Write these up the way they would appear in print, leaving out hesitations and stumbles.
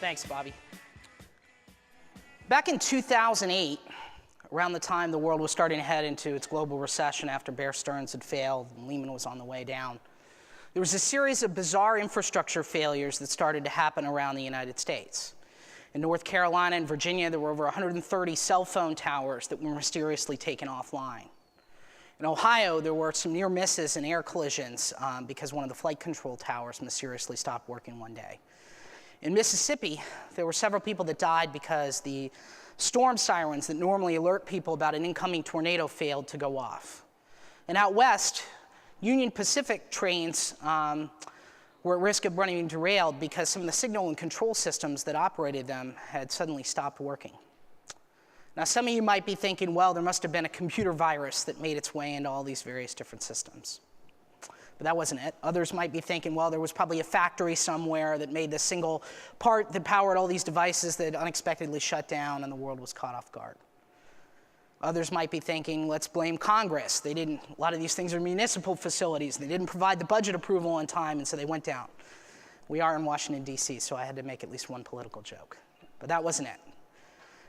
Thanks, Bobby. Back in 2008, around the time the world was starting to head into its global recession after Bear Stearns had failed and Lehman was on the way down, there was a series of bizarre infrastructure failures that started to happen around the United States. In North Carolina and Virginia, there were over 130 cell phone towers that were mysteriously taken offline. In Ohio, there were some near misses and air collisions because one of the flight control towers mysteriously stopped working one day. In Mississippi, there were several people that died because the storm sirens that normally alert people about an incoming tornado failed to go off. And out west, Union Pacific trains were at risk of running derailed because some of the signal and control systems that operated them had suddenly stopped working. Now, some of you might be thinking, well, there must have been a computer virus that made its way into all these various different systems. But that wasn't it. Others might be thinking, well, there was probably a factory somewhere that made this single part that powered all these devices that unexpectedly shut down and the world was caught off guard. Others might be thinking, let's blame Congress. A lot of these things are municipal facilities. They didn't provide the budget approval on time, and so they went down. We are in Washington, D.C., so I had to make at least one political joke. But that wasn't it.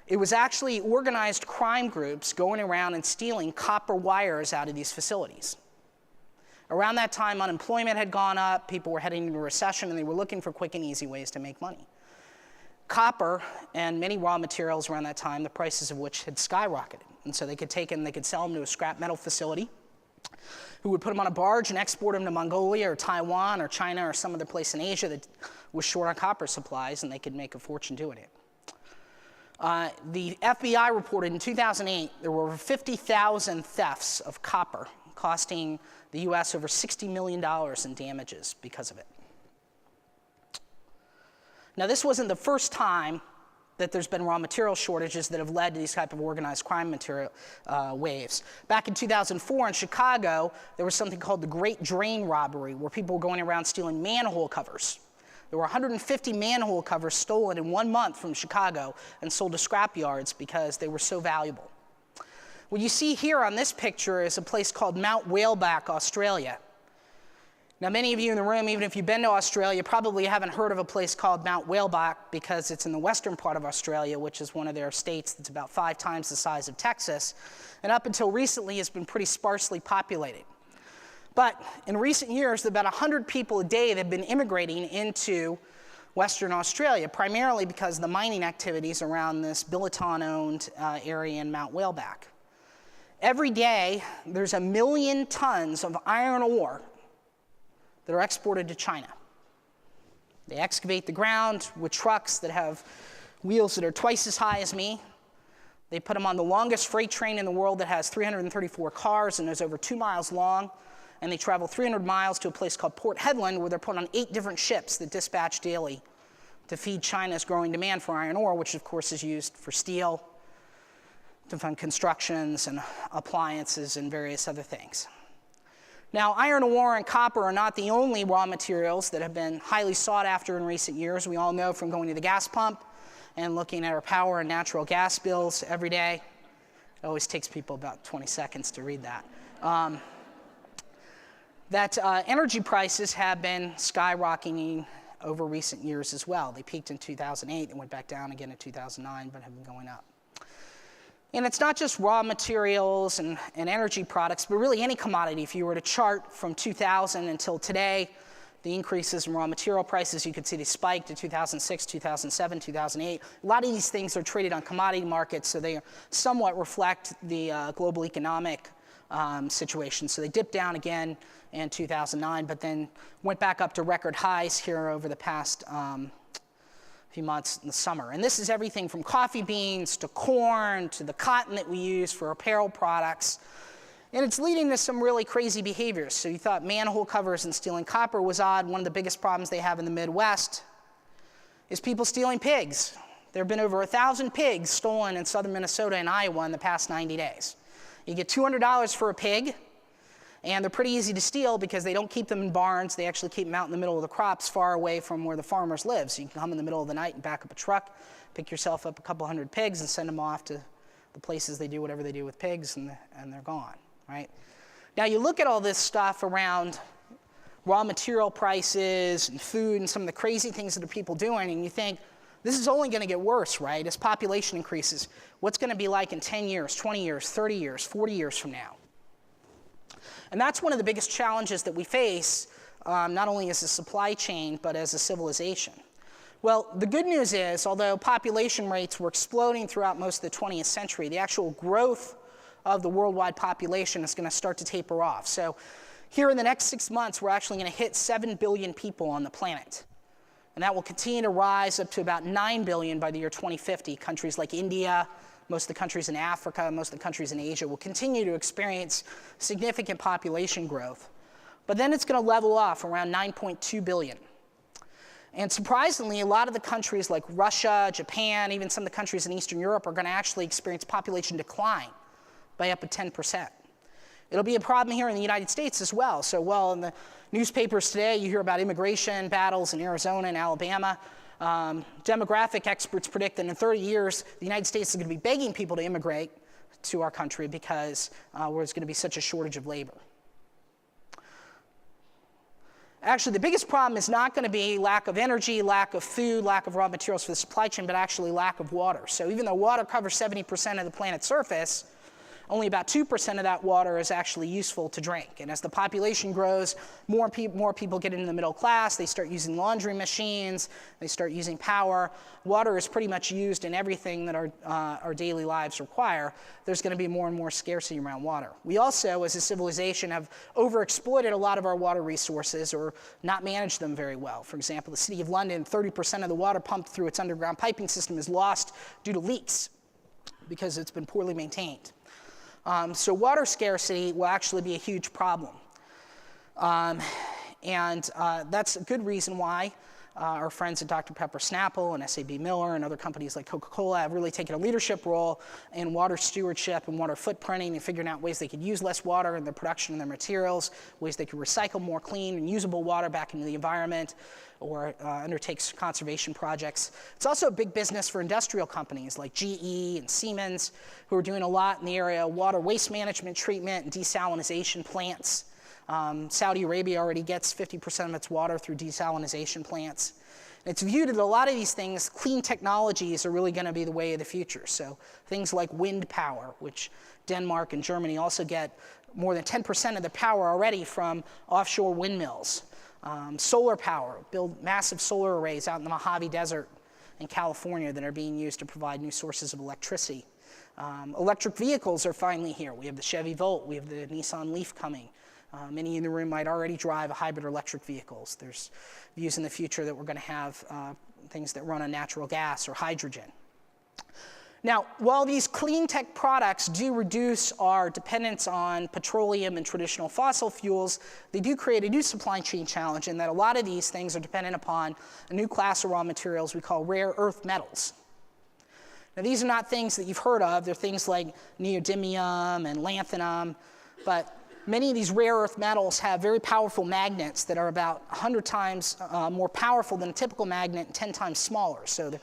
It was actually organized crime groups going around and stealing copper wires out of these facilities. Around that time, unemployment had gone up, people were heading into a recession, and they were looking for quick and easy ways to make money. Copper and many raw materials around that time, the prices of which had skyrocketed. And so they could take them, they could sell them to a scrap metal facility who would put them on a barge and export them to Mongolia or Taiwan or China or some other place in Asia that was short on copper supplies, and they could make a fortune doing it. The FBI reported in 2008 there were over 50,000 thefts of copper, costing the U.S. over $60 million in damages because of it. Now, this wasn't the first time that there's been raw material shortages that have led to these type of organized crime material waves. Back in 2004 in Chicago, there was something called the Great Drain Robbery, where people were going around stealing manhole covers. There were 150 manhole covers stolen in 1 month from Chicago and sold to scrap yards because they were so valuable. What you see here on this picture is a place called Mount Whaleback, Australia. Now, many of you in the room, even if you've been to Australia, probably haven't heard of a place called Mount Whaleback because it's in the western part of Australia, which is one of their states that's about 5 times the size of Texas, and up until recently has been pretty sparsely populated. But in recent years, about 100 people a day that have been immigrating into Western Australia, primarily because of the mining activities around this Billiton-owned area in Mount Whaleback. Every day, there's 1 million tons of iron ore that are exported to China. They excavate the ground with trucks that have wheels that are twice as high as me. They put them on the longest freight train in the world that has 334 cars and is over 2 miles long. And they travel 300 miles to a place called Port Hedland, where they're put on 8 different ships that dispatch daily to feed China's growing demand for iron ore, which of course is used for steel, to fund constructions and appliances and various other things. Now, iron ore and copper are not the only raw materials that have been highly sought after in recent years. We all know from going to the gas pump and looking at our power and natural gas bills every day. It always takes people about 20 seconds to read that. Energy prices have been skyrocketing over recent years as well. They peaked in 2008 and went back down again in 2009, but have been going up. And it's not just raw materials and energy products, but really any commodity. If you were to chart from 2000 until today, the increases in raw material prices, you could see they spiked in 2006, 2007, 2008. A lot of these things are traded on commodity markets, so they somewhat reflect the global economic situation. So they dipped down again in 2009, but then went back up to record highs here over the past few months in the summer. And this is everything from coffee beans to corn to the cotton that we use for apparel products. And it's leading to some really crazy behaviors. So you thought manhole covers and stealing copper was odd. One of the biggest problems they have in the Midwest is people stealing pigs. There have been over 1,000 pigs stolen in southern Minnesota and Iowa in the past 90 days. You get $200 for a pig, and they're pretty easy to steal because they don't keep them in barns. They actually keep them out in the middle of the crops, far away from where the farmers live. So you can come in the middle of the night and back up a truck, pick yourself up a couple hundred pigs, and send them off to the places they do whatever they do with pigs, and they're gone, right? Now you look at all this stuff around raw material prices and food and some of the crazy things that are people doing, and you think, This is only going to get worse, right? As population increases, what's going to be like in 10 years, 20 years, 30 years, 40 years from now? And that's one of the biggest challenges that we face, not only as a supply chain, but as a civilization. Well, the good news is, although population rates were exploding throughout most of the 20th century, the actual growth of the worldwide population is going to start to taper off. So here in the next 6 months, we're actually going to hit 7 billion people on the planet. And that will continue to rise up to about 9 billion by the year 2050. Countries like India, most of the countries in Africa, most of the countries in Asia will continue to experience significant population growth. But then it's going to level off around 9.2 billion. And surprisingly, a lot of the countries like Russia, Japan, even some of the countries in Eastern Europe are going to actually experience population decline by up to 10%. It'll be a problem here in the United States as well. So while in the newspapers today you hear about immigration battles in Arizona and Alabama, demographic experts predict that in 30 years, the United States is going to be begging people to immigrate to our country because there's going to be such a shortage of labor. Actually, the biggest problem is not going to be lack of energy, lack of food, lack of raw materials for the supply chain, but actually lack of water. So even though water covers 70% of the planet's surface, only about 2% of that water is actually useful to drink. And as the population grows, more people get into the middle class. They start using laundry machines. They start using power. Water is pretty much used in everything that our daily lives require. There's going to be more and more scarcity around water. We also, as a civilization, have overexploited a lot of our water resources or not managed them very well. For example, the City of London, 30% of the water pumped through its underground piping system is lost due to leaks because it's been poorly maintained. So water scarcity will actually be a huge problem. That's a good reason why our friends at Dr. Pepper Snapple and SAB Miller and other companies like Coca-Cola have really taken a leadership role in water stewardship and water footprinting and figuring out ways they could use less water in their production and their materials, ways they could recycle more clean and usable water back into the environment, or undertakes conservation projects. It's also a big business for industrial companies like GE and Siemens, who are doing a lot in the area of water waste management, treatment, and desalination plants. Saudi Arabia already gets 50% of its water through desalination plants. And it's viewed that a lot of these things, clean technologies, are really going to be the way of the future. So things like wind power, which Denmark and Germany also get more than 10% of the power already from offshore windmills. Solar power, build massive solar arrays out in the Mojave Desert in California that are being used to provide new sources of electricity. Electric vehicles are finally here. We have the Chevy Volt, we have the Nissan Leaf coming. Many in the room might already drive hybrid electric vehicles. There's views in the future that we're going to have things that run on natural gas or hydrogen. Now, while these clean tech products do reduce our dependence on petroleum and traditional fossil fuels, they do create a new supply chain challenge in that a lot of these things are dependent upon a new class of raw materials we call rare earth metals. Now, these are not things that you've heard of. They're things like neodymium and lanthanum, but many of these rare earth metals have very powerful magnets that are about 100 times more powerful than a typical magnet and 10 times smaller. So they're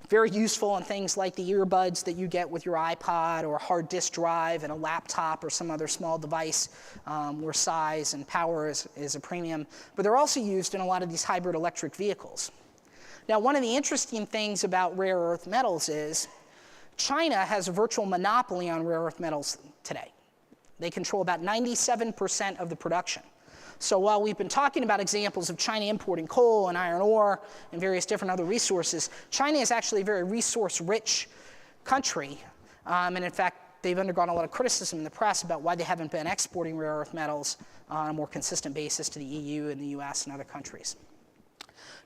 very useful in things like the earbuds that you get with your iPod or a hard disk drive in a laptop or some other small device where size and power is a premium. But they're also used in a lot of these hybrid electric vehicles. Now, one of the interesting things about rare earth metals is China has a virtual monopoly on rare earth metals today. They control about 97% of the production. So while we've been talking about examples of China importing coal and iron ore and various different other resources, China is actually a very resource-rich country. And in fact, they've undergone a lot of criticism in the press about why they haven't been exporting rare earth metals on a more consistent basis to the EU and the US and other countries.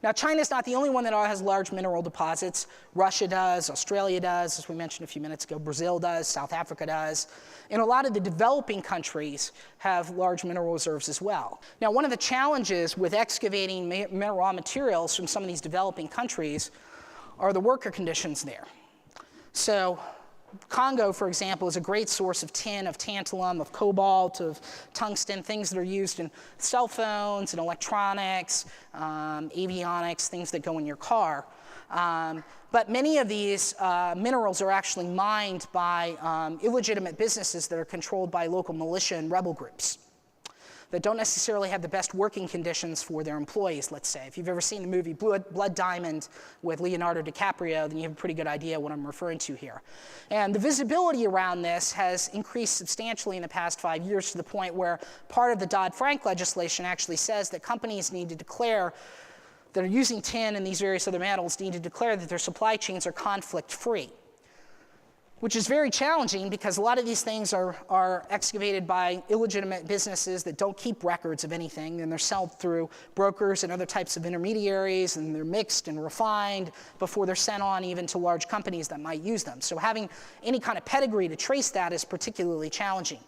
Now, China's not the only one that has large mineral deposits. Russia does, Australia does, as we mentioned a few minutes ago, Brazil does, South Africa does. And a lot of the developing countries have large mineral reserves as well. Now, one of the challenges with excavating raw materials from some of these developing countries are the worker conditions there. So Congo, for example, is a great source of tin, of tantalum, of cobalt, of tungsten, things that are used in cell phones and electronics, avionics, things that go in your car. But many of these minerals are actually mined by illegitimate businesses that are controlled by local militia and rebel groups. that don't necessarily have the best working conditions for their employees, let's say. If you've ever seen the movie Blood Diamond with Leonardo DiCaprio, then you have a pretty good idea what I'm referring to here. And the visibility around this has increased substantially in the past 5 years to the point where part of the Dodd-Frank legislation actually says that companies need to declare that are using tin and these various other metals need to declare that their supply chains are conflict-free, which is very challenging because a lot of these things are excavated by illegitimate businesses that don't keep records of anything, and they're sold through brokers and other types of intermediaries, and they're mixed and refined before they're sent on even to large companies that might use them. So having any kind of pedigree to trace that is particularly challenging.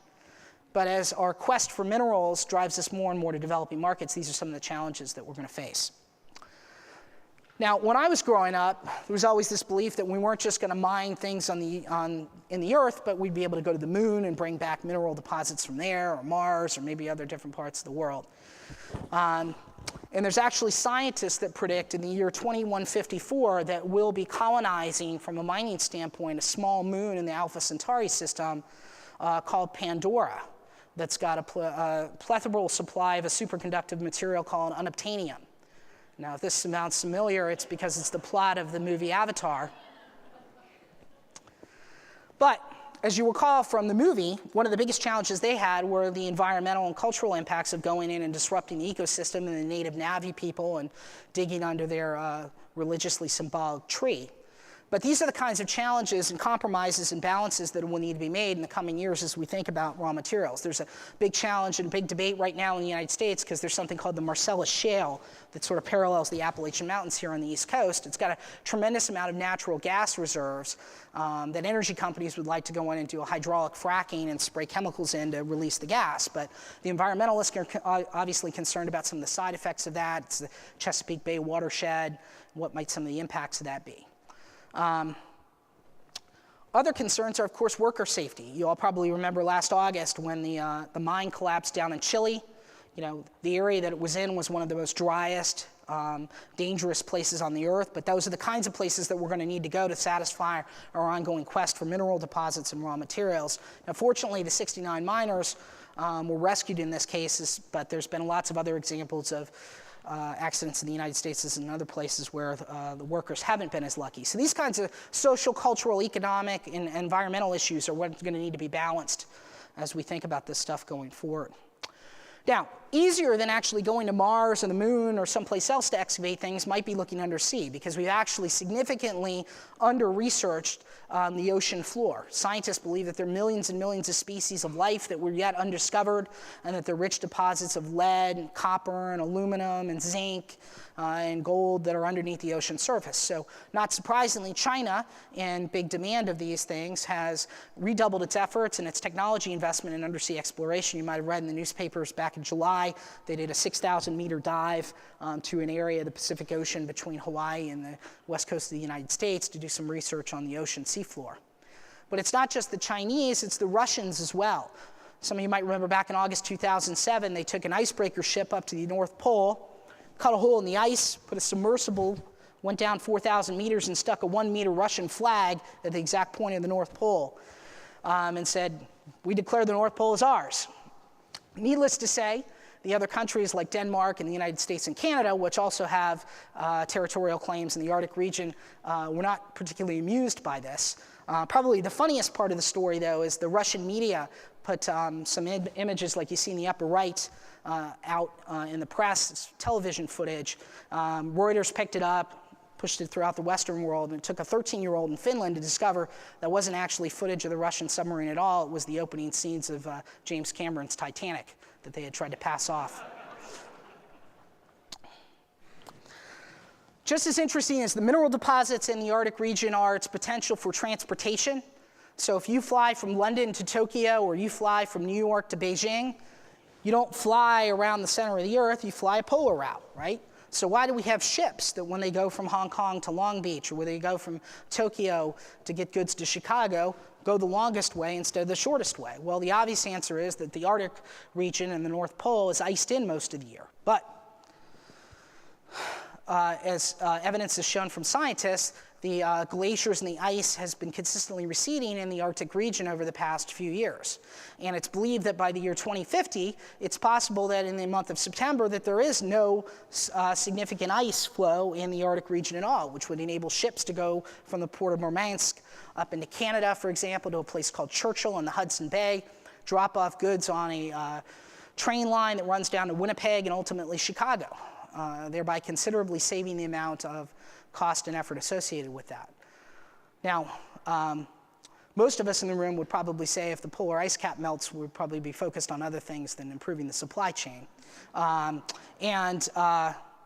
But as our quest for minerals drives us more and more to developing markets, these are some of the challenges that we're going to face. Now, when I was growing up, there was always this belief that we weren't just going to mine things in the earth, but we'd be able to go to the moon and bring back mineral deposits from there, or Mars, or maybe other different parts of the world. And there's actually scientists that predict in the year 2154 that we'll be colonizing, from a mining standpoint, a small moon in the Alpha Centauri system called Pandora that's got a plethora supply of a superconductive material called unobtainium. Now, if this sounds familiar, it's because it's the plot of the movie Avatar. But as you recall from the movie, one of the biggest challenges they had were the environmental and cultural impacts of going in and disrupting the ecosystem and the native Na'vi people and digging under their religiously symbolic tree. But these are the kinds of challenges and compromises and balances that will need to be made in the coming years as we think about raw materials. There's a big challenge and a big debate right now in the United States because there's something called the Marcellus Shale that sort of parallels the Appalachian Mountains here on the East Coast. It's got a tremendous amount of natural gas reserves that energy companies would like to go in and do a hydraulic fracking and spray chemicals in to release the gas. But the environmentalists are obviously concerned about some of the side effects of that. It's the Chesapeake Bay watershed. What might some of the impacts of that be? Other concerns are, of course, worker safety. You all probably remember last August when the mine collapsed down in Chile. You know, the area that it was in was one of the most driest, dangerous places on the earth, but those are the kinds of places that we're going to need to go to satisfy our ongoing quest for mineral deposits and raw materials. Now, fortunately, the 69 miners were rescued in this case, but there's been lots of other examples of accidents in the United States and other places where the workers haven't been as lucky. So these kinds of social, cultural, economic, and environmental issues are what's going to need to be balanced as we think about this stuff going forward. Now, easier than actually going to Mars or the moon or someplace else to excavate things might be looking undersea, because we've actually significantly under-researched the ocean floor. Scientists believe that there are millions and millions of species of life that were yet undiscovered, and that there are rich deposits of lead and copper and aluminum and zinc and gold that are underneath the ocean surface. So not surprisingly, China, in big demand of these things, has redoubled its efforts and its technology investment in undersea exploration. You might have read in the newspapers back in July, they did a 6,000-meter dive to an area of the Pacific Ocean between Hawaii and the west coast of the United States to do some research on the ocean seafloor. But it's not just the Chinese, it's the Russians as well. Some of you might remember back in August 2007, they took an icebreaker ship up to the North Pole, cut a hole in the ice, put a submersible, went down 4,000 meters and stuck a 1-meter Russian flag at the exact point of the North Pole and said, "We declare the North Pole as ours." Needless to say, the other countries like Denmark and the United States and Canada, which also have territorial claims in the Arctic region, were not particularly amused by this. Probably the funniest part of the story, though, is the Russian media put some images like you see in the upper right out in the press. It's television footage. Reuters picked it up, pushed it throughout the Western world, and it took a 13-year-old in Finland to discover that wasn't actually footage of the Russian submarine at all. It was the opening scenes of James Cameron's Titanic that they had tried to pass off. Just as interesting as the mineral deposits in the Arctic region are its potential for transportation. So if you fly from London to Tokyo or you fly from New York to Beijing, you don't fly around the center of the earth, you fly a polar route, right? So why do we have ships that when they go from Hong Kong to Long Beach, or where they go from Tokyo to get goods to Chicago, go the longest way instead of the shortest way? Well, the obvious answer is that the Arctic region and the North Pole is iced in most of the year. But as evidence is shown from scientists, the glaciers and the ice has been consistently receding in the Arctic region over the past few years. And it's believed that by the year 2050, it's possible that in the month of September that there is no significant ice flow in the Arctic region at all, which would enable ships to go from the port of Murmansk up into Canada, for example, to a place called Churchill in the Hudson Bay, drop off goods on a train line that runs down to Winnipeg and ultimately Chicago, thereby considerably saving the amount of cost and effort associated with that. Now, most of us in the room would probably say if the polar ice cap melts, we'd probably be focused on other things than improving the supply chain.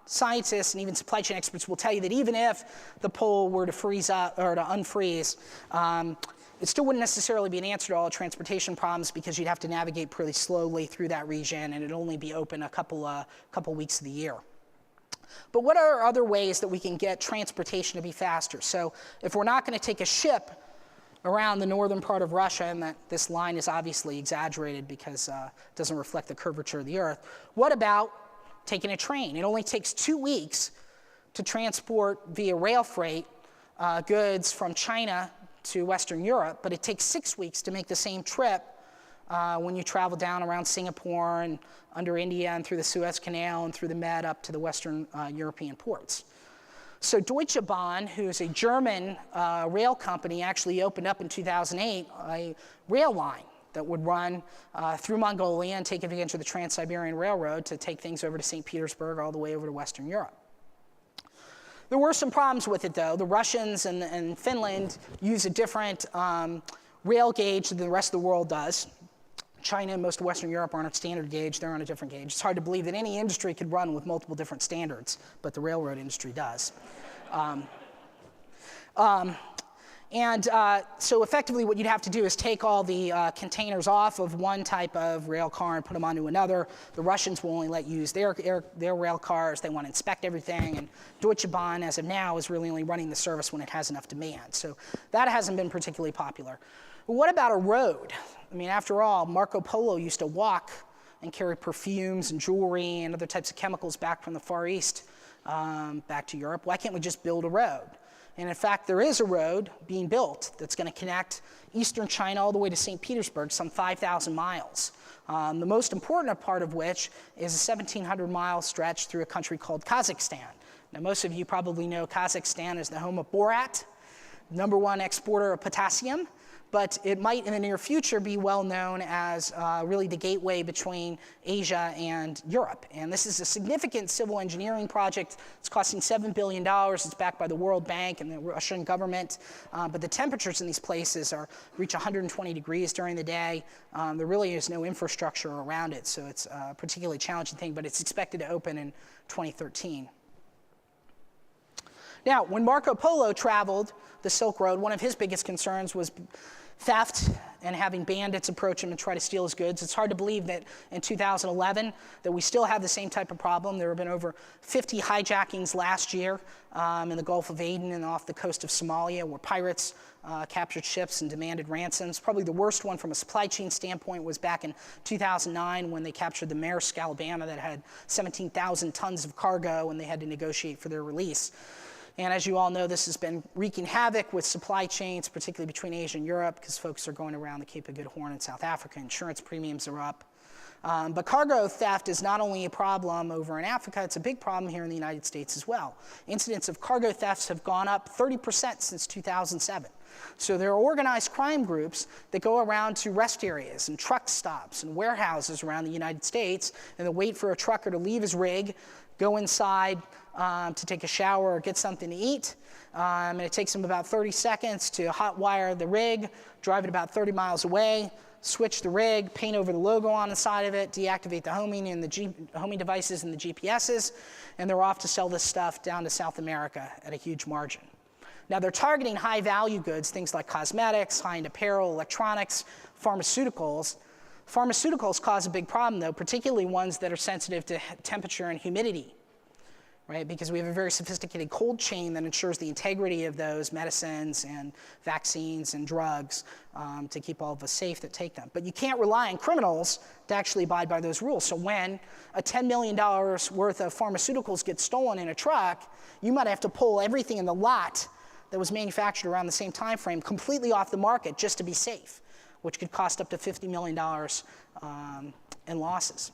Scientists and even supply chain experts will tell you that even if the pole were to freeze up or to unfreeze, it still wouldn't necessarily be an answer to all transportation problems because you'd have to navigate pretty slowly through that region and it'd only be open a couple weeks of the year. But what are other ways that we can get transportation to be faster? So if we're not going to take a ship around the northern part of Russia, and that this line is obviously exaggerated because it doesn't reflect the curvature of the Earth, what about taking a train? It only takes 2 weeks to transport via rail freight goods from China to Western Europe, but it takes 6 weeks to make the same trip when you travel down around Singapore and under India and through the Suez Canal and through the Med up to the Western European ports. So Deutsche Bahn, who's a German rail company, actually opened up in 2008 a rail line that would run through Mongolia and take advantage of the Trans-Siberian Railroad to take things over to St. Petersburg all the way over to Western Europe. There were some problems with it, though. The Russians and Finland use a different rail gauge than the rest of the world does. China and most of Western Europe are on a standard gauge. They're on a different gauge. It's hard to believe that any industry could run with multiple different standards, but the railroad industry does. So effectively what you'd have to do is take all the containers off of one type of rail car and put them onto another. The Russians will only let you use their rail cars. They want to inspect everything. And Deutsche Bahn, as of now, is really only running the service when it has enough demand. So that hasn't been particularly popular. But what about a road? I mean, after all, Marco Polo used to walk and carry perfumes and jewelry and other types of chemicals back from the Far East back to Europe. Why can't we just build a road? And in fact, there is a road being built that's going to connect eastern China all the way to St. Petersburg, some 5,000 miles. The most important part of which is a 1,700-mile stretch through a country called Kazakhstan. Now, most of you probably know Kazakhstan is the home of borat, #1 exporter of potassium. But it might in the near future be well known as really the gateway between Asia and Europe. And this is a significant civil engineering project. It's costing $7 billion. It's backed by the World Bank and the Russian government. But the temperatures in these places reach 120 degrees during the day. There really is no infrastructure around it, so it's a particularly challenging thing, but it's expected to open in 2013. Now, when Marco Polo traveled the Silk Road, one of his biggest concerns was theft and having bandits approach him and try to steal his goods. It's hard to believe that in 2011 that we still have the same type of problem. There have been over 50 hijackings last year in the Gulf of Aden and off the coast of Somalia where pirates captured ships and demanded ransoms. Probably the worst one from a supply chain standpoint was back in 2009 when they captured the Maersk, Alabama, that had 17,000 tons of cargo and they had to negotiate for their release. And as you all know, this has been wreaking havoc with supply chains, particularly between Asia and Europe, because folks are going around the Cape of Good Horn in South Africa. Insurance premiums are up. But cargo theft is not only a problem over in Africa, it's a big problem here in the United States as well. Incidents of cargo thefts have gone up 30% since 2007. So there are organized crime groups that go around to rest areas and truck stops and warehouses around the United States, and they wait for a trucker to leave his rig, go inside to take a shower or get something to eat. And it takes them about 30 seconds to hotwire the rig, drive it about 30 miles away, switch the rig, paint over the logo on the side of it, deactivate the homing and the homing devices and the GPSs, and they're off to sell this stuff down to South America at a huge margin. Now, they're targeting high-value goods, things like cosmetics, high-end apparel, electronics, pharmaceuticals. Pharmaceuticals cause a big problem, though, particularly ones that are sensitive to temperature and humidity. right? Because we have a very sophisticated cold chain that ensures the integrity of those medicines and vaccines and drugs to keep all of us safe that take them. But you can't rely on criminals to actually abide by those rules. So when a $10 million worth of pharmaceuticals gets stolen in a truck, you might have to pull everything in the lot that was manufactured around the same time frame completely off the market just to be safe, which could cost up to $50 million in losses.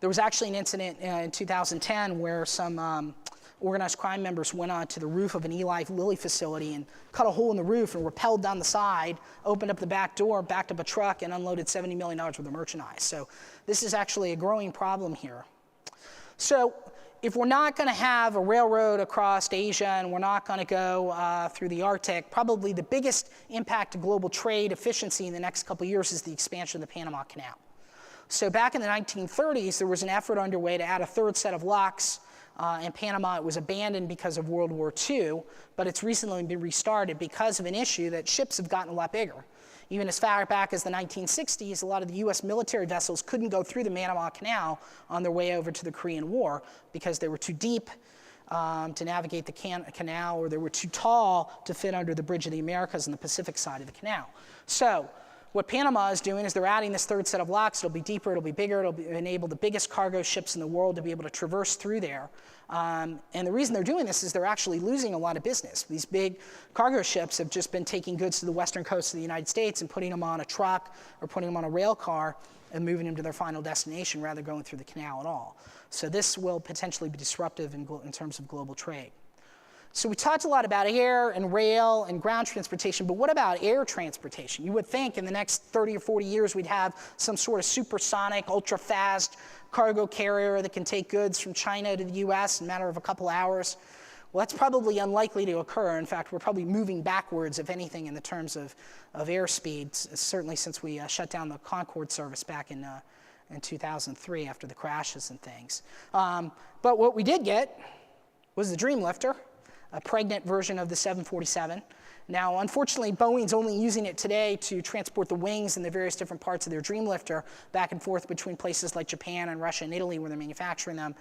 There was actually an incident in 2010 where some organized crime members went onto the roof of an Eli Lilly facility and cut a hole in the roof and rappelled down the side, opened up the back door, backed up a truck, and unloaded $70 million worth of merchandise. So this is actually a growing problem here. So if we're not going to have a railroad across Asia and we're not going to go through the Arctic, probably the biggest impact to global trade efficiency in the next couple of years is the expansion of the Panama Canal. So back in the 1930s, there was an effort underway to add a third set of locks in Panama. It was abandoned because of World War II, but it's recently been restarted because of an issue that ships have gotten a lot bigger. Even as far back as the 1960s, a lot of the US military vessels couldn't go through the Panama Canal on their way over to the Korean War because they were too deep to navigate the canal, or they were too tall to fit under the Bridge of the Americas on the Pacific side of the canal. So what Panama is doing is they're adding this third set of locks. It'll be deeper, it'll be bigger, it'll enable the biggest cargo ships in the world to be able to traverse through there. And the reason they're doing this is they're actually losing a lot of business. These big cargo ships have just been taking goods to the western coast of the United States and putting them on a truck or putting them on a rail car and moving them to their final destination rather than going through the canal at all. So this will potentially be disruptive in terms of global trade. So we talked a lot about air and rail and ground transportation, but what about air transportation? You would think in the next 30 or 40 years we'd have some sort of supersonic, ultra-fast cargo carrier that can take goods from China to the US in a matter of a couple hours. Well, that's probably unlikely to occur. In fact, we're probably moving backwards, if anything, in the terms of air speeds, certainly since we shut down the Concorde service back in 2003 after the crashes and things. But what we did get was the Dreamlifter, a pregnant version of the 747. Now, unfortunately, Boeing's only using it today to transport the wings and the various different parts of their Dreamlifter back and forth between places like Japan and Russia and Italy, where they're manufacturing them,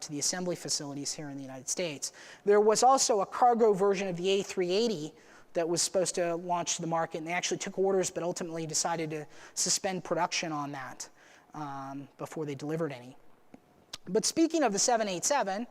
to the assembly facilities here in the United States. There was also a cargo version of the A380 that was supposed to launch to the market, and they actually took orders, but ultimately decided to suspend production on that before they delivered any. But speaking of the 787,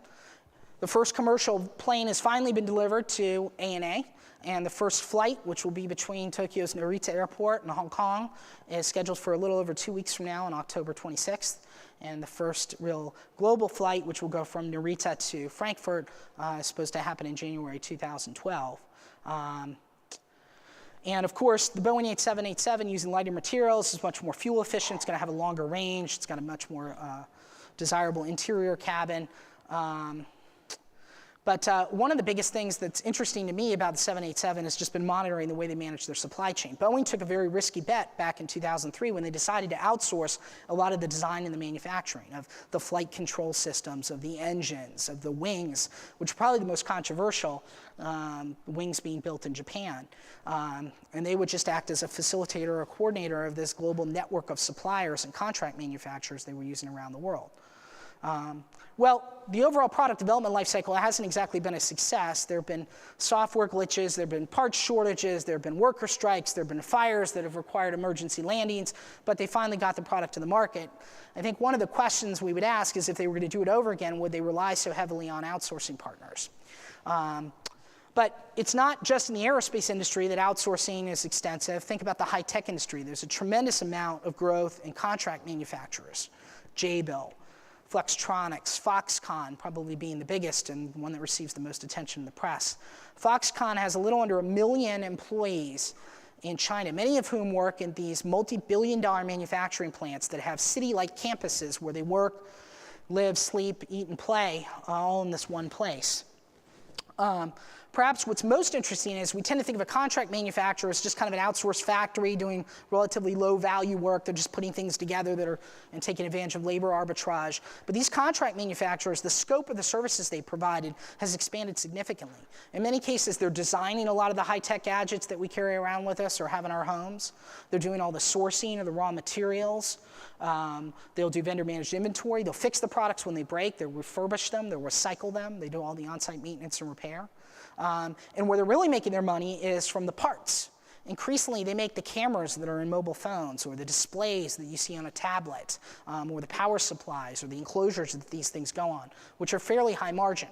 the first commercial plane has finally been delivered to ANA, and the first flight, which will be between Tokyo's Narita Airport and Hong Kong, is scheduled for a little over 2 weeks from now on October 26th. And the first real global flight, which will go from Narita to Frankfurt, is supposed to happen in January 2012. And of course, the Boeing 787 using lighter materials is much more fuel efficient. It's going to have a longer range. It's got a much more desirable interior cabin. But one of the biggest things that's interesting to me about the 787 has just been monitoring the way they manage their supply chain. Boeing took a very risky bet back in 2003 when they decided to outsource a lot of the design and the manufacturing of the flight control systems, of the engines, of the wings, which are probably the most controversial, wings being built in Japan. And they would just act as a facilitator or a coordinator of this global network of suppliers and contract manufacturers they were using around the world. Well, the overall product development lifecycle hasn't exactly been a success. There have been software glitches, there have been parts shortages, there have been worker strikes, there have been fires that have required emergency landings, but they finally got the product to the market. I think one of the questions we would ask is if they were going to do it over again, would they rely so heavily on outsourcing partners? But it's not just in the aerospace industry that outsourcing is extensive. Think about the high-tech industry. There's a tremendous amount of growth in contract manufacturers, Jabil, Flextronics, Foxconn probably being the biggest and one that receives the most attention in the press. Foxconn has a little under 1 million employees in China, many of whom work in these multi-billion-dollar manufacturing plants that have city-like campuses where they work, live, sleep, eat, and play all in this one place. Perhaps what's most interesting is we tend to think of a contract manufacturer as just kind of an outsourced factory doing relatively low value work. They're just putting things together and taking advantage of labor arbitrage. But these contract manufacturers, the scope of the services they provided has expanded significantly. In many cases, they're designing a lot of the high-tech gadgets that we carry around with us or have in our homes. They're doing all the sourcing of the raw materials. They'll do vendor-managed inventory. They'll fix the products when they break. They'll refurbish them. They'll recycle them. They do all the on-site maintenance and repair. And where they're really making their money is from the parts. Increasingly, they make the cameras that are in mobile phones or the displays that you see on a tablet or the power supplies or the enclosures that these things go on, which are fairly high margin.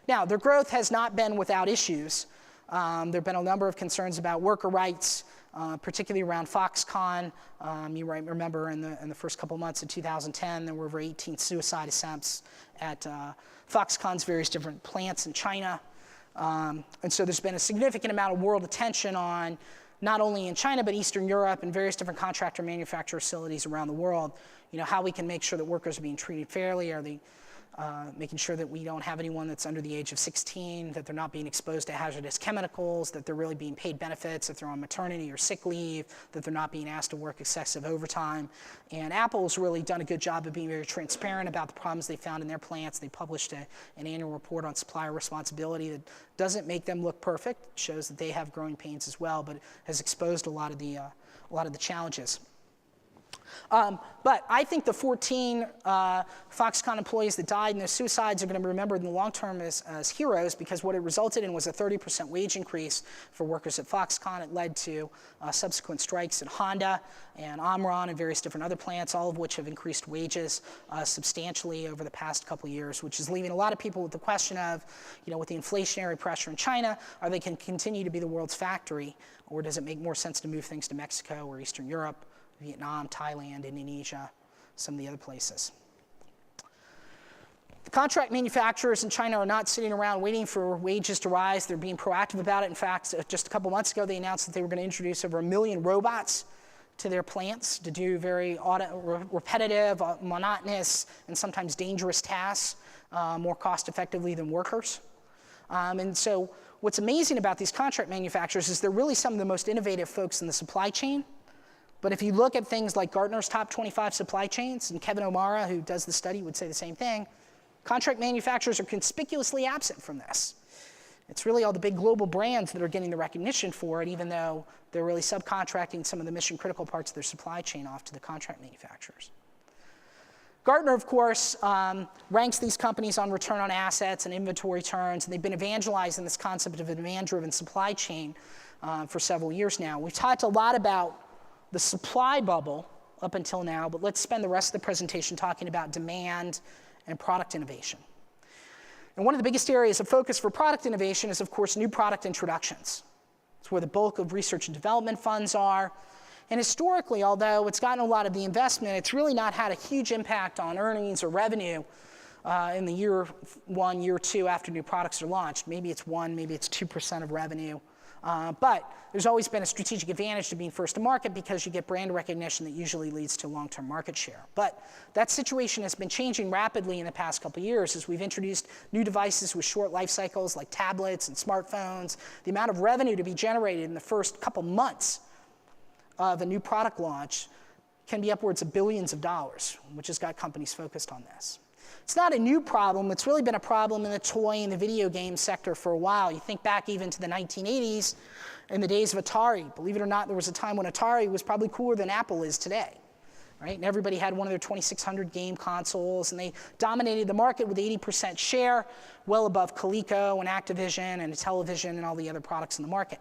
Now, their growth has not been without issues. There have been a number of concerns about worker rights, particularly around Foxconn. You might remember in the first couple months of 2010, there were over 18 suicide attempts at Foxconn's various different plants in China. And so there's been a significant amount of world attention on, not only in China, but Eastern Europe and various different contractor manufacturer facilities around the world, how we can make sure that workers are being treated fairly. Are they making sure that we don't have anyone that's under the age of 16, that they're not being exposed to hazardous chemicals, that they're really being paid benefits if they're on maternity or sick leave, that they're not being asked to work excessive overtime. And Apple's really done a good job of being very transparent about the problems they found in their plants. They published an annual report on supplier responsibility that doesn't make them look perfect. It shows that they have growing pains as well, but has exposed a lot of the challenges. But I think the 14 Foxconn employees that died in those suicides are going to be remembered in the long term as heroes, because what it resulted in was a 30% wage increase for workers at Foxconn. It led to subsequent strikes at Honda and Omron and various different other plants, all of which have increased wages substantially over the past couple of years, which is leaving a lot of people with the question of, with the inflationary pressure in China, are they can continue to be the world's factory, or does it make more sense to move things to Mexico or Eastern Europe, Vietnam, Thailand, Indonesia, some of the other places. The contract manufacturers in China are not sitting around waiting for wages to rise. They're being proactive about it. In fact, just a couple months ago, they announced that they were going to introduce over 1 million robots to their plants to do very repetitive, monotonous, and sometimes dangerous tasks more cost effectively than workers. And so what's amazing about these contract manufacturers is they're really some of the most innovative folks in the supply chain. But if you look at things like Gartner's top 25 supply chains, and Kevin O'Mara, who does the study, would say the same thing, contract manufacturers are conspicuously absent from this. It's really all the big global brands that are getting the recognition for it, even though they're really subcontracting some of the mission-critical parts of their supply chain off to the contract manufacturers. Gartner, of course, ranks these companies on return on assets and inventory turns, and they've been evangelizing this concept of a demand-driven supply chain for several years now. We've talked a lot about the supply bubble up until now, but let's spend the rest of the presentation talking about demand and product innovation. And one of the biggest areas of focus for product innovation is, of course, new product introductions. It's where the bulk of research and development funds are. And historically, although it's gotten a lot of the investment, it's really not had a huge impact on earnings or revenue in the year 1, year 2 after new products are launched. Maybe it's 1, maybe it's 2% of revenue. But there's always been a strategic advantage to being first to market because you get brand recognition that usually leads to long-term market share. But that situation has been changing rapidly in the past couple of years as we've introduced new devices with short life cycles like tablets and smartphones. The amount of revenue to be generated in the first couple months of a new product launch can be upwards of billions of dollars, which has got companies focused on this. It's not a new problem. It's really been a problem in the toy and the video game sector for a while. You think back even to the 1980s in the days of Atari. Believe it or not, there was a time when Atari was probably cooler than Apple is today. Right? And everybody had one of their 2600 game consoles, and they dominated the market with 80% share, well above Coleco and Activision and Television and all the other products in the market.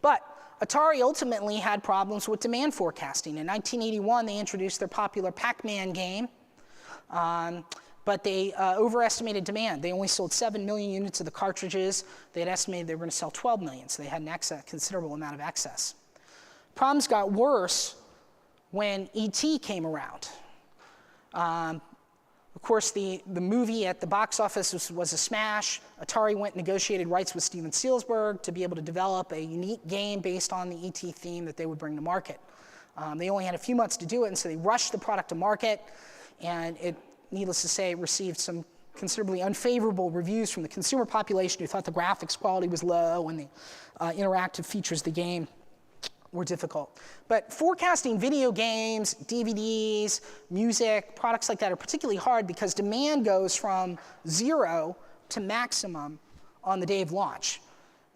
But Atari ultimately had problems with demand forecasting. In 1981, they introduced their popular Pac-Man game, but they overestimated demand. They only sold 7 million units of the cartridges. They had estimated they were going to sell 12 million, so they had a considerable amount of excess. Problems got worse when E.T. came around. Of course, the movie at the box office was a smash. Atari went and negotiated rights with Steven Spielberg to be able to develop a unique game based on the E.T. theme that they would bring to market. They only had a few months to do it, and so they rushed the product to market, and it, needless to say, received some considerably unfavorable reviews from the consumer population who thought the graphics quality was low and the interactive features of the game were difficult. But forecasting video games, DVDs, music, products like that are particularly hard because demand goes from 0 to maximum on the day of launch.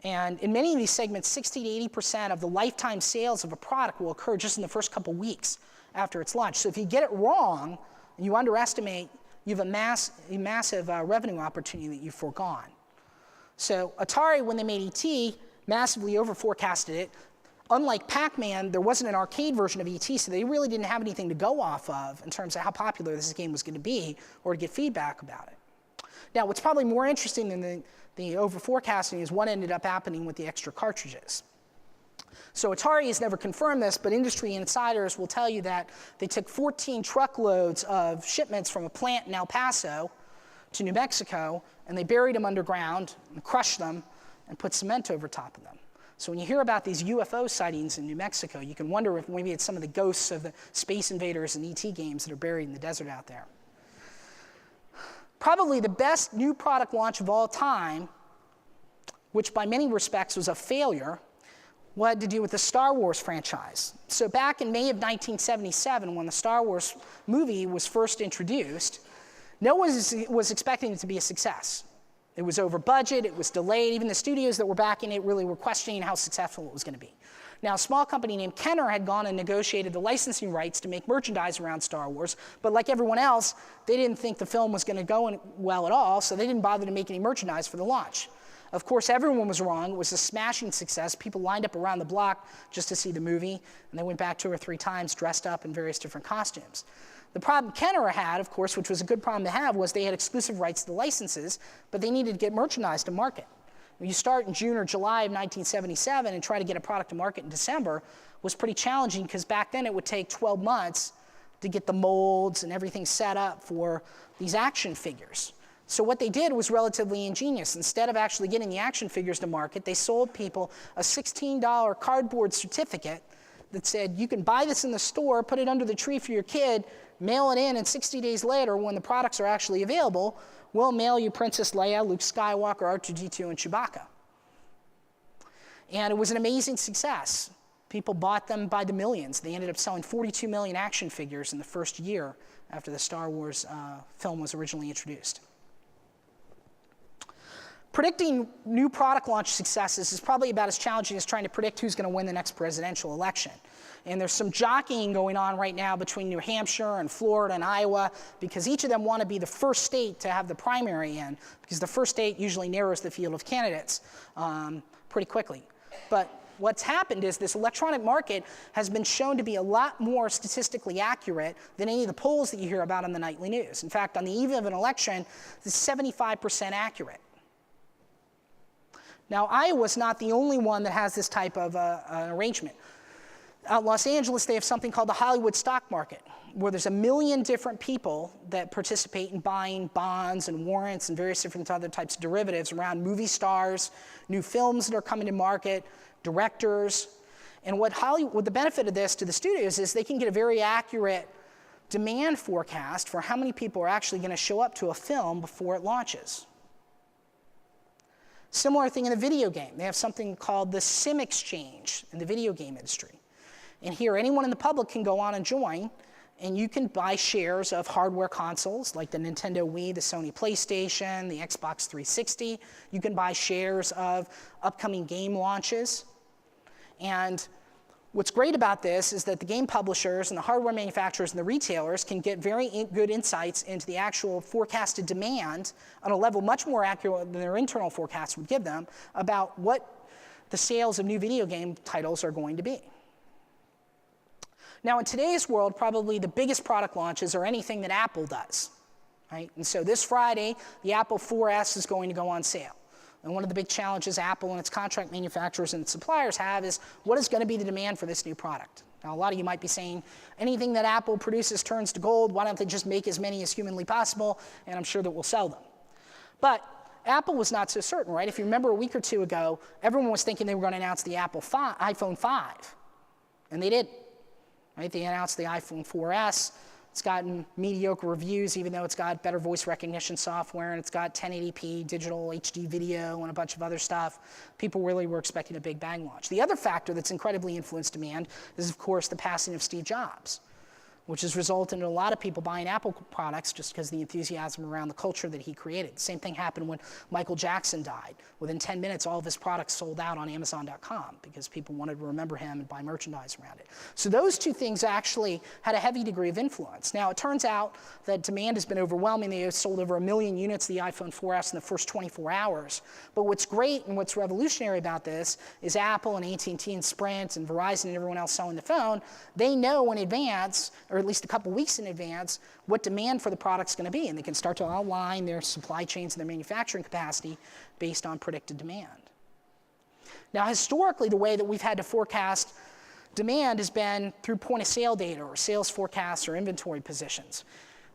And in many of these segments, 60 to 80% of the lifetime sales of a product will occur just in the first couple weeks after its launch. So if you get it wrong and you underestimate, you have a massive revenue opportunity that you've foregone. So Atari, when they made E.T., massively over-forecasted it. Unlike Pac-Man, there wasn't an arcade version of E.T., so they really didn't have anything to go off of in terms of how popular this game was going to be or to get feedback about it. Now, what's probably more interesting than the over-forecasting is what ended up happening with the extra cartridges. So Atari has never confirmed this, but industry insiders will tell you that they took 14 truckloads of shipments from a plant in El Paso to New Mexico, and they buried them underground and crushed them and put cement over top of them. So when you hear about these UFO sightings in New Mexico, you can wonder if maybe it's some of the ghosts of the Space Invaders and E.T. games that are buried in the desert out there. Probably the best new product launch of all time, which by many respects was a failure, had to do with the Star Wars franchise. So back in May of 1977, when the Star Wars movie was first introduced, no one was expecting it to be a success. It was over budget, it was delayed. Even the studios that were backing it really were questioning how successful it was going to be. Now, a small company named Kenner had gone and negotiated the licensing rights to make merchandise around Star Wars, but like everyone else, they didn't think the film was going to go well at all, so they didn't bother to make any merchandise for the launch. Of course, everyone was wrong. It was a smashing success. People lined up around the block just to see the movie, and they went back 2 or 3 times dressed up in various different costumes. The problem Kenner had, of course, which was a good problem to have, was they had exclusive rights to the licenses, but they needed to get merchandise to market. When you start in June or July of 1977 and try to get a product to market in December was pretty challenging because back then it would take 12 months to get the molds and everything set up for these action figures. So what they did was relatively ingenious. Instead of actually getting the action figures to market, they sold people a $16 cardboard certificate that said, you can buy this in the store, put it under the tree for your kid, mail it in, and 60 days later, when the products are actually available, we'll mail you Princess Leia, Luke Skywalker, R2-D2, and Chewbacca. And it was an amazing success. People bought them by the millions. They ended up selling 42 million action figures in the first year after the Star Wars film was originally introduced. Predicting new product launch successes is probably about as challenging as trying to predict who's going to win the next presidential election. And there's some jockeying going on right now between New Hampshire and Florida and Iowa because each of them want to be the first state to have the primary in because the first state usually narrows the field of candidates pretty quickly. But what's happened is this electronic market has been shown to be a lot more statistically accurate than any of the polls that you hear about on the nightly news. In fact, on the eve of an election, it's 75% accurate. Now, Iowa's not the only one that has this type of an arrangement. Out in Los Angeles, they have something called the Hollywood stock market, where there's 1 million different people that participate in buying bonds and warrants and various different other types of derivatives around movie stars, new films that are coming to market, directors. And what the benefit of this to the studios is they can get a very accurate demand forecast for how many people are actually going to show up to a film before it launches. Similar thing in the video game. They have something called the SIM exchange in the video game industry. And here, anyone in the public can go on and join, and you can buy shares of hardware consoles like the Nintendo Wii, the Sony PlayStation, the Xbox 360. You can buy shares of upcoming game launches. And what's great about this is that the game publishers and the hardware manufacturers and the retailers can get very good insights into the actual forecasted demand on a level much more accurate than their internal forecasts would give them about what the sales of new video game titles are going to be. Now, in today's world, probably the biggest product launches are anything that Apple does, right? And so this Friday, the Apple 4S is going to go on sale. And one of the big challenges Apple and its contract manufacturers and its suppliers have is what is going to be the demand for this new product? Now, a lot of you might be saying, anything that Apple produces turns to gold. Why don't they just make as many as humanly possible? And I'm sure that we'll sell them. But Apple was not so certain, right? If you remember a week or two ago, everyone was thinking they were going to announce the iPhone 5. And they did. Right? They announced the iPhone 4S It's gotten mediocre reviews, even though it's got better voice recognition software, and it's got 1080p digital HD video and a bunch of other stuff. People really were expecting a big bang launch. The other factor that's incredibly influenced demand is, of course, the passing of Steve Jobs, which has resulted in a lot of people buying Apple products just because of the enthusiasm around the culture that he created. The same thing happened when Michael Jackson died. Within 10 minutes, all of his products sold out on Amazon.com because people wanted to remember him and buy merchandise around it. So those two things actually had a heavy degree of influence. Now, it turns out that demand has been overwhelming. They have sold over 1 million units of the iPhone 4S in the first 24 hours. But what's great and what's revolutionary about this is Apple and AT&T and Sprint and Verizon and everyone else selling the phone, they know in advance, or at least a couple weeks in advance, what demand for the product's going to be, and they can start to align their supply chains and their manufacturing capacity based on predicted demand. Now, historically, the way that we've had to forecast demand has been through point-of-sale data or sales forecasts or inventory positions.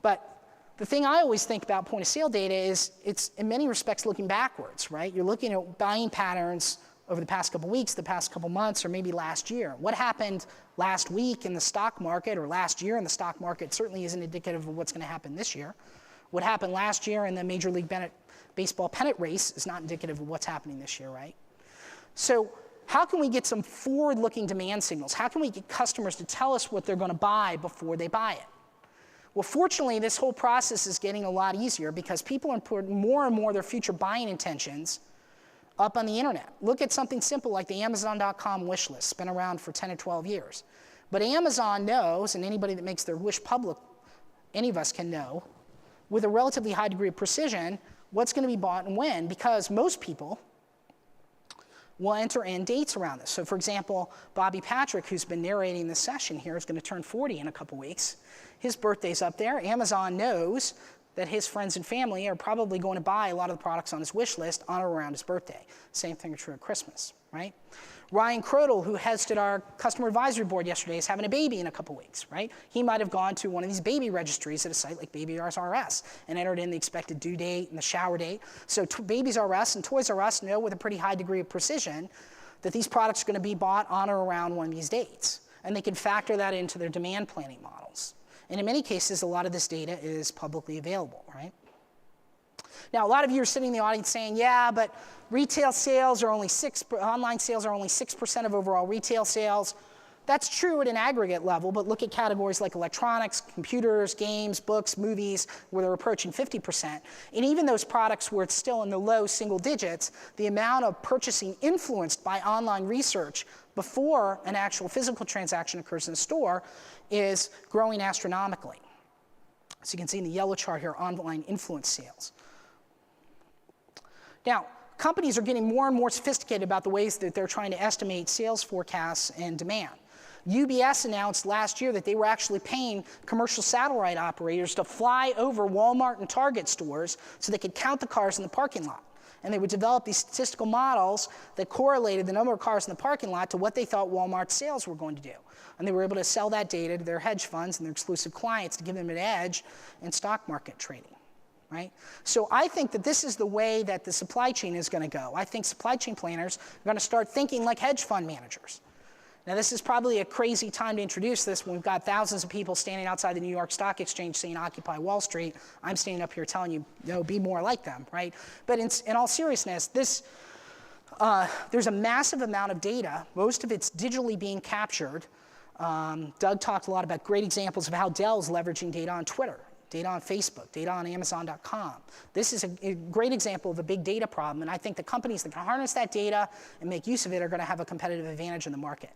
But the thing I always think about point-of-sale data is it's in many respects looking backwards, right? You're looking at buying patterns over the past couple weeks, the past couple months, or maybe last year. What happened last week in the stock market or last year in the stock market certainly isn't indicative of what's going to happen this year. What happened last year in the Major League Baseball pennant race is not indicative of what's happening this year, right? So how can we get some forward-looking demand signals? How can we get customers to tell us what they're going to buy before they buy it? Well, fortunately, this whole process is getting a lot easier because people are putting more and more of their future buying intentions up on the internet. Look at something simple like the Amazon.com wish list. It's been around for 10 or 12 years. But Amazon knows, and anybody that makes their wish public, any of us can know, with a relatively high degree of precision, what's going to be bought and when, because most people will enter in dates around this. So for example, Bobby Patrick, who's been narrating this session here, is going to turn 40 in a couple weeks. His birthday's up there. Amazon knows that his friends and family are probably going to buy a lot of the products on his wish list on or around his birthday. Same thing is true at Christmas, right? Ryan Crodel, who hosted our customer advisory board yesterday, is having a baby in a couple weeks, right? He might have gone to one of these baby registries at a site like Babies R Us and entered in the expected due date and the shower date. So Babies R Us and Toys R Us know with a pretty high degree of precision that these products are going to be bought on or around one of these dates. And they can factor that into their demand planning models. And in many cases, a lot of this data is publicly available, right? Now, a lot of you are sitting in the audience saying, yeah, but retail sales are only online sales are only 6% of overall retail sales. That's true at an aggregate level, but look at categories like electronics, computers, games, books, movies, where they're approaching 50%. And even those products where it's still in the low single digits, the amount of purchasing influenced by online research before an actual physical transaction occurs in the store is growing astronomically. So you can see in the yellow chart here, online influence sales. Now, companies are getting more and more sophisticated about the ways that they're trying to estimate sales forecasts and demand. UBS announced last year that they were actually paying commercial satellite operators to fly over Walmart and Target stores so they could count the cars in the parking lot. And they would develop these statistical models that correlated the number of cars in the parking lot to what they thought Walmart's sales were going to do. And they were able to sell that data to their hedge funds and their exclusive clients to give them an edge in stock market trading, right? So I think that this is the way that the supply chain is going to go. I think supply chain planners are going to start thinking like hedge fund managers. Now, this is probably a crazy time to introduce this when we've got thousands of people standing outside the New York Stock Exchange saying Occupy Wall Street. I'm standing up here telling you, no, be more like them, right? But in all seriousness, there's a massive amount of data. Most of it's digitally being captured. Doug talked a lot about great examples of how Dell's leveraging data on Twitter, data on Facebook, data on Amazon.com. This is a great example of a big data problem, and I think the companies that can harness that data and make use of it are going to have a competitive advantage in the market.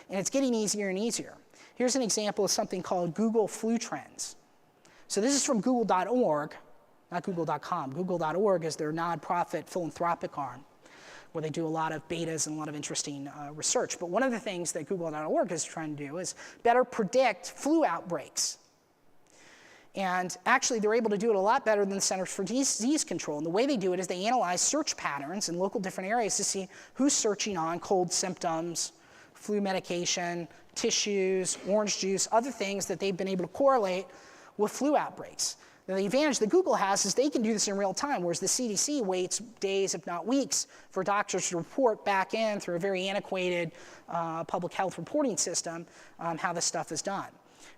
And it's getting easier and easier. Here's an example of something called Google Flu Trends. So this is from google.org, not google.com. Google.org is their nonprofit philanthropic arm, where they do a lot of betas and a lot of interesting research. But one of the things that google.org is trying to do is better predict flu outbreaks. And actually, they're able to do it a lot better than the Centers for Disease Control. And the way they do it is they analyze search patterns in local different areas to see who's searching on cold symptoms, flu medication, tissues, orange juice, other things that they've been able to correlate with flu outbreaks. Now, the advantage that Google has is they can do this in real time, whereas the CDC waits days, if not weeks, for doctors to report back in through a very antiquated public health reporting system how this stuff is done.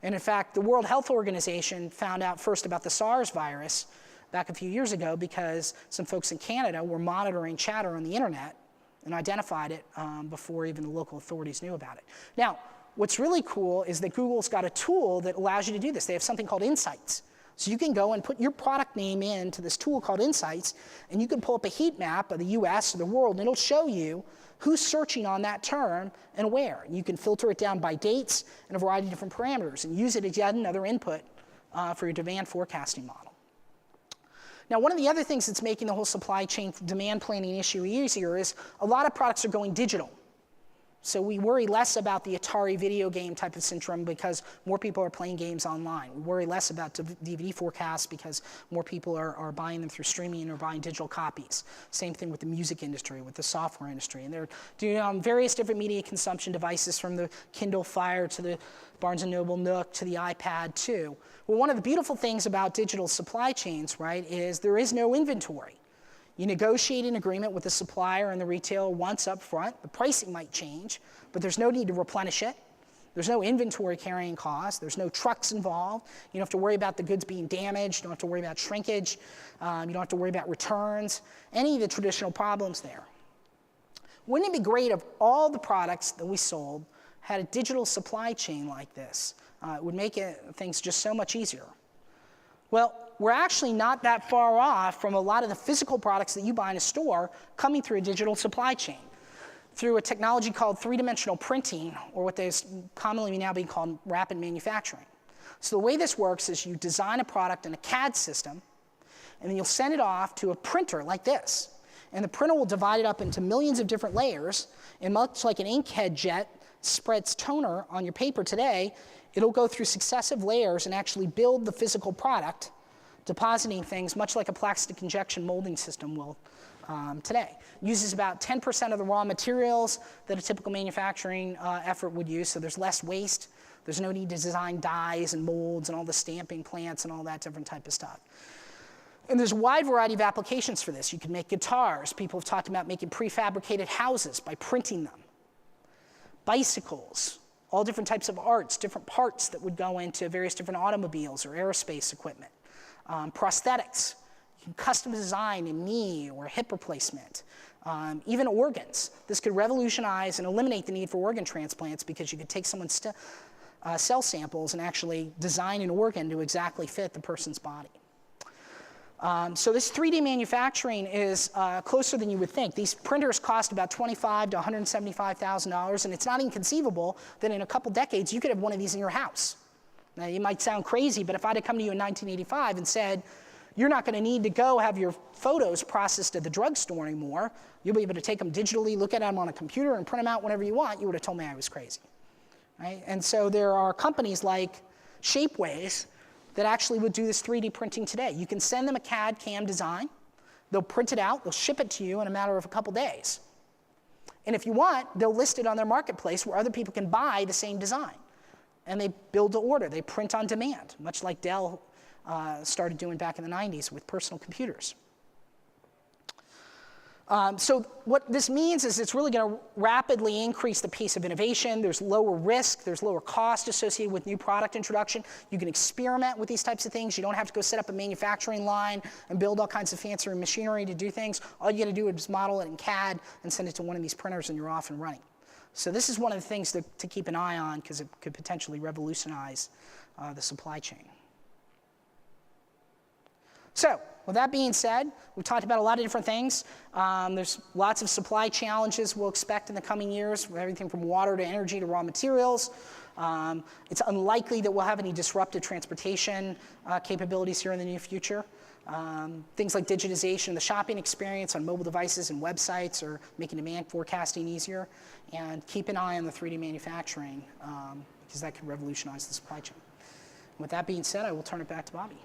And in fact, the World Health Organization found out first about the SARS virus back a few years ago because some folks in Canada were monitoring chatter on the internet and identified it before even the local authorities knew about it. Now, what's really cool is that Google's got a tool that allows you to do this. They have something called Insights. So you can go and put your product name into this tool called Insights, and you can pull up a heat map of the US or the world, and it'll show you who's searching on that term and where. You can filter it down by dates and a variety of different parameters and use it as yet another input for your demand forecasting model. Now, one of the other things that's making the whole supply chain demand planning issue easier is a lot of products are going digital. So we worry less about the Atari video game type of syndrome because more people are playing games online. We worry less about DVD forecasts because more people are buying them through streaming or buying digital copies. Same thing with the music industry, with the software industry. And they're doing various different media consumption devices from the Kindle Fire to the Barnes & Noble Nook to the iPad 2. Well, one of the beautiful things about digital supply chains, right, is there is no inventory. You negotiate an agreement with the supplier and the retailer once up front. The pricing might change, but there's no need to replenish it. There's no inventory carrying costs. There's no trucks involved. You don't have to worry about the goods being damaged. You don't have to worry about shrinkage. You don't have to worry about returns, any of the traditional problems there. Wouldn't it be great if all the products that we sold had a digital supply chain like this? It would make things just so much easier. Well, we're actually not that far off from a lot of the physical products that you buy in a store coming through a digital supply chain, through a technology called three-dimensional printing, or what is commonly now being called rapid manufacturing. So the way this works is you design a product in a CAD system, and then you'll send it off to a printer like this. And the printer will divide it up into millions of different layers, and much like an inkhead jet spreads toner on your paper today, it'll go through successive layers and actually build the physical product, depositing things much like a plastic injection molding system will today. Uses about 10% of the raw materials that a typical manufacturing effort would use, so there's less waste. There's no need to design dies and molds and all the stamping plants and all that different type of stuff. And there's a wide variety of applications for this. You can make guitars. People have talked about making prefabricated houses by printing them. Bicycles, all different types of arts, different parts that would go into various different automobiles or aerospace equipment. Prosthetics, you can custom design a knee or a hip replacement. Even organs. This could revolutionize and eliminate the need for organ transplants because you could take someone's cell samples and actually design an organ to exactly fit the person's body. So this 3D manufacturing is closer than you would think. These printers cost about $25,000 to $175,000, and it's not inconceivable that in a couple decades you could have one of these in your house. Now, you might sound crazy, but if I'd have come to you in 1985 and said, you're not going to need to go have your photos processed at the drugstore anymore, you'll be able to take them digitally, look at them on a computer, and print them out whenever you want, you would have told me I was crazy. Right? And so there are companies like Shapeways that actually would do this 3D printing today. You can send them a CAD CAM design. They'll print it out. They'll ship it to you in a matter of a couple days. And if you want, they'll list it on their marketplace where other people can buy the same design. And they build to order. They print on demand, much like Dell started doing back in the 90s with personal computers. So what this means is it's really going to rapidly increase the pace of innovation. There's lower risk. There's lower cost associated with new product introduction. You can experiment with these types of things. You don't have to go set up a manufacturing line and build all kinds of fancy machinery to do things. All you got to do is model it in CAD and send it to one of these printers, and you're off and running. So this is one of the things to keep an eye on because it could potentially revolutionize the supply chain. So, with that being said, we've talked about a lot of different things. There's lots of supply challenges we'll expect in the coming years, everything from water to energy to raw materials. It's unlikely that we'll have any disruptive transportation capabilities here in the near future. Things like digitization of the shopping experience on mobile devices and websites are making demand forecasting easier. And keep an eye on the 3D manufacturing because that could revolutionize the supply chain. With that being said, I will turn it back to Bobby.